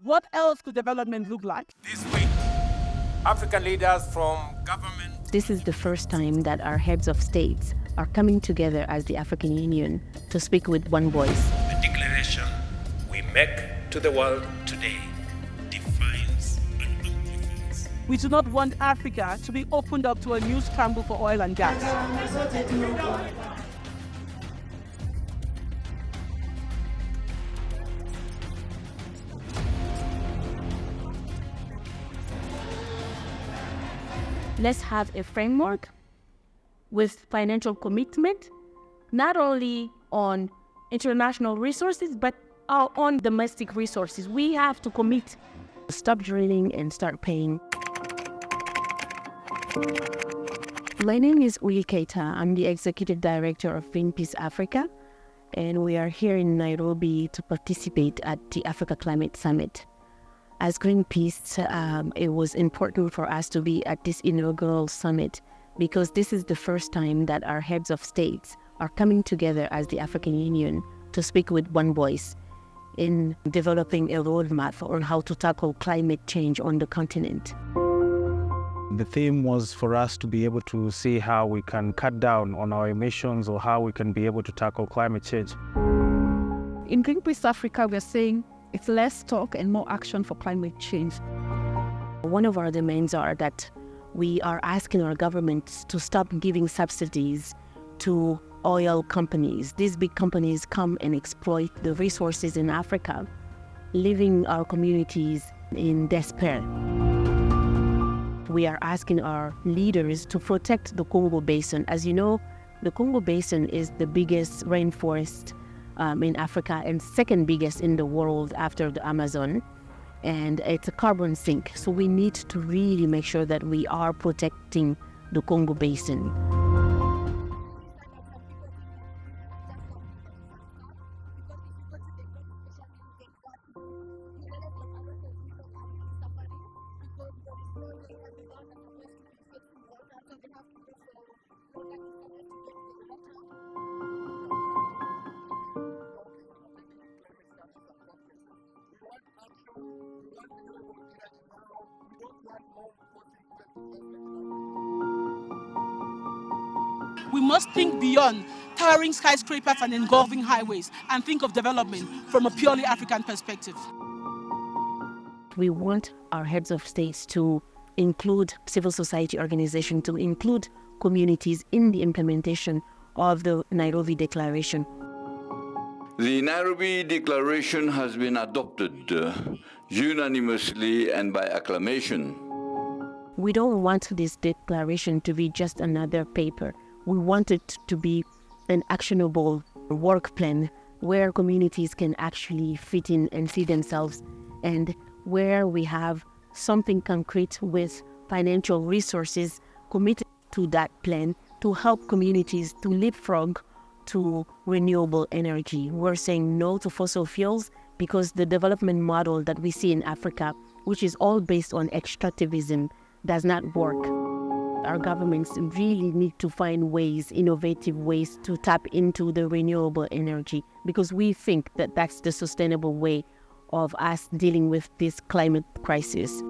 What else could development look like? This week, African leaders from government. This is the first time that our heads of states are coming together as the African Union to speak with one voice. The declaration we make to the world today defines and amplifies. We do not want Africa to be opened up to a new scramble for oil and gas. Let's have a framework with financial commitment, not only on international resources, but our own domestic resources. We have to commit. Stop drilling and start paying. My name is Uli Keita. I'm the Executive Director of Greenpeace Africa, and we are here in Nairobi to participate at the Africa Climate Summit. As Greenpeace, it was important for us to be at this inaugural summit because this is the first time that our heads of states are coming together as the African Union to speak with one voice in developing a roadmap on how to tackle climate change on the continent. The theme was for us to be able to see how we can cut down on our emissions or how we can be able to tackle climate change. In Greenpeace Africa, we're saying it's less talk and more action for climate change. One of our demands are that we are asking our governments to stop giving subsidies to oil companies. These big companies come and exploit the resources in Africa, leaving our communities in despair. We are asking our leaders to protect the Congo Basin. As you know, the Congo Basin is the biggest rainforest in Africa and second biggest in the world after the Amazon, and it's a carbon sink. So we need to really make sure that we are protecting the Congo Basin. We must think beyond towering skyscrapers and engulfing highways and think of development from a purely African perspective. We want our heads of states to include civil society organizations, to include communities in the implementation of the Nairobi Declaration. The Nairobi Declaration has been adopted unanimously and by acclamation. We don't want this declaration to be just another paper. We want it to be an actionable work plan where communities can actually fit in and see themselves, and where we have something concrete with financial resources committed to that plan to help communities to leapfrog to renewable energy. We're saying no to fossil fuels because the development model that we see in Africa, which is all based on extractivism, does not work. Our governments really need to find ways, innovative ways to tap into the renewable energy because we think that that's the sustainable way of us dealing with this climate crisis.